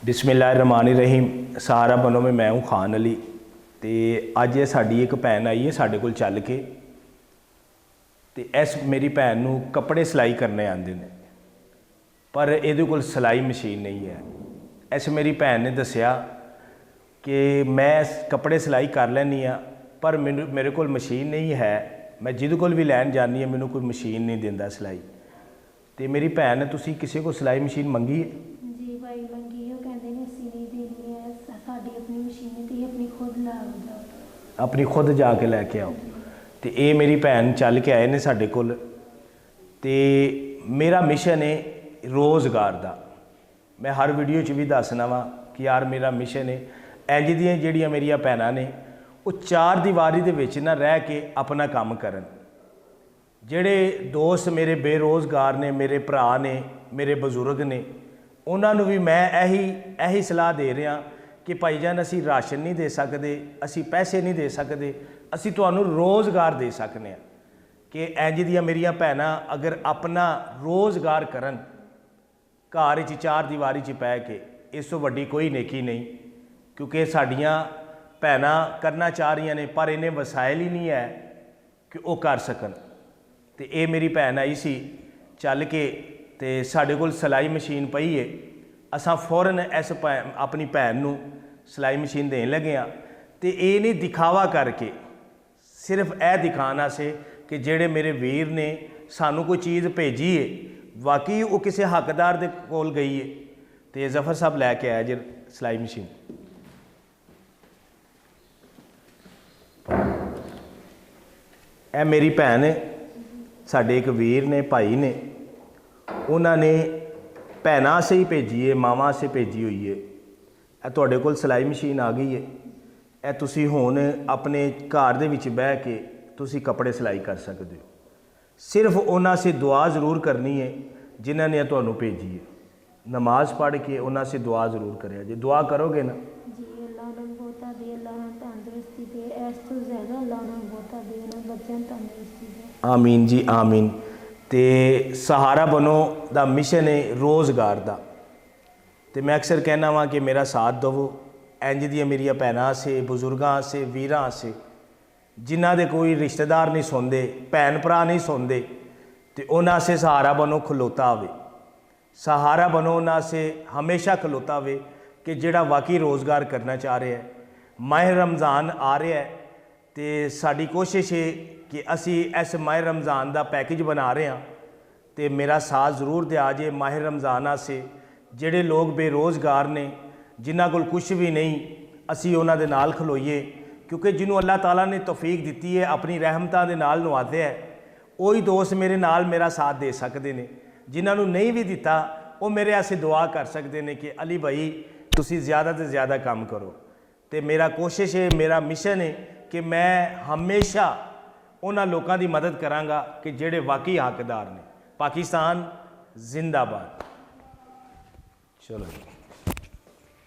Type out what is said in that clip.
बिस्मिल्लाहिर्रहमानिर्रहीम। सहारा बनो में मैं हूँ खान अली। तो अज साड़ी एक भैन आई है साढ़े कोल चल के, तो इस मेरी भैन नूं कपड़े सिलाई करने आते हैं, पर ये कोल सिलाई मशीन नहीं है। इस मेरी भैन ने दसिया कि मैं कपड़े सिलाई कर लैनी हाँ, पर मेरे कोल मशीन नहीं है। मैं जिद कोल भी लैन जानी है, मैनू कोई मशीन नहीं देंदा सिलाई। तो मेरी भैन ने तुसी किसी को सिलाई मशीन मंगी है? जी भाई मंगी है, कहते हैं असी नहीं देनी है, साड़ी अपनी मशीन है, अपनी खुद ला जाओ, अपनी खुद जाके लैके आओ। तो ये मेरी भैन चल के आए ने साढ़े कोल। ते मेरा मिशन है रोज़गार का। मैं हर वीडियो च भी दसना वा कि यार मेरा मिशन है इंज दियां जिहड़ियां मेरियां भैनां ने वो चार दीवारी दे विच ना रह के अपना काम करन। जिहड़े दोस्त मेरे बेरोज़गार ने, मेरे भरा ने, मेरे बजुर्ग ने, उन्होंने भी मैं यही सलाह दे रहा कि भाईजान असी राशन नहीं दे सकते, असी पैसे नहीं दे सकते, असी तुहानू रोज़गार दे सकते हैं। कि इंज दियां मेरियां भैनां अगर अपना रोज़गार करन घर च चार दीवारी च पै के, इस तो वड्डी कोई नेकी नहीं। क्योंकि साड़ियाँ भैनां करना चाह रही ने, पर इन्हें वसाइल ही नहीं है कि वो कर सकन। तो ये मेरी भैन आई सी चल के, तो साढ़े कोल सिलाई मशीन पई है। असां फौरन इस अपनी भैन नूं सिलाई मशीन देन लगे हाँ। तो ये नहीं दिखावा करके, सिर्फ यह दिखाना से कि जेड़े मेरे वीर ने सानू कोई चीज़ भेजी है, वाकई वो किसी हकदार दे कोल गई है। तो ये जफर साहब लैके आया जी सिलाई मशीन। ए मेरी भैन है, साढ़े एक वीर ने भाई ने, उन्होंने भैनों से ही भेजी है, मावां से भेजी हुई है। ए तुहाडे कोल सिलाई मशीन आ गई है, ए तुसी हुण अपने घर दे विच बह के तुसी कपड़े सिलाई कर सकते हो। सिर्फ उन्हां से दुआ ज़रूर करनी है जिन्हां ने तुहानू भेजी है। नमाज पढ़ के उन्हां से दुआ ज़रूर करें। जे दुआ करोगे ना जी अल्लाह ने बहुता दे, अल्लाह ने तंदुरुस्ती दे, इस तो ज़्यादा अल्लाह ने बहुता दे, ना बच्चों तंदुरुस्ती दे। आमीन जी आमीन। तो सहारा बनो दा मिशन है रोज़गार का। तो मैं अक्सर कहना वा कि मेरा साथ दवो। इंज दियां मेरियां भैनां से, बुजुर्गां से, वीरां से, जिन्हां दे कोई रिश्तेदार नहीं सुनते, भैन भरा नहीं सुनते, तो उन्हां से सहारा बनो खलोता आवे। सहारा बनो उन्हां से हमेशा खलोता आवे कि जिहड़ा वाकई रोज़गार करना चाह रहा है। माह रमज़ान आ रहा है, तो साड़ी कोशिश है कि असी इस माह रमज़ान का पैकेज बना रहे हैं। तो मेरा साथ ज़रूर दिया जे माह रमज़ान आसे जिहड़े लोग बेरोज़गार ने, जिन्हां कोल कुछ भी नहीं, असी उन्हां दे नाल खलोईए। क्योंकि जिन्होंने अल्लाह ताला ने तौफीक दी है, अपनी रहमतां दे नाल नवाज़िया है, वही दोस्त मेरे नाल मेरा साथ दे सकते हैं। जिन्होंने नहीं भी दिता वो मेरे आसे दुआ कर सकते हैं कि अली भाई तुसी ज़्यादा तो ज़्यादा काम करो। तो मेरा कोशिश है, मेरा मिशन है कि मैं हमेशा उन्हां लोगों की मदद करांगा कि जेड़े वाकई हकदार ने। पाकिस्तान जिंदाबाद। चलो।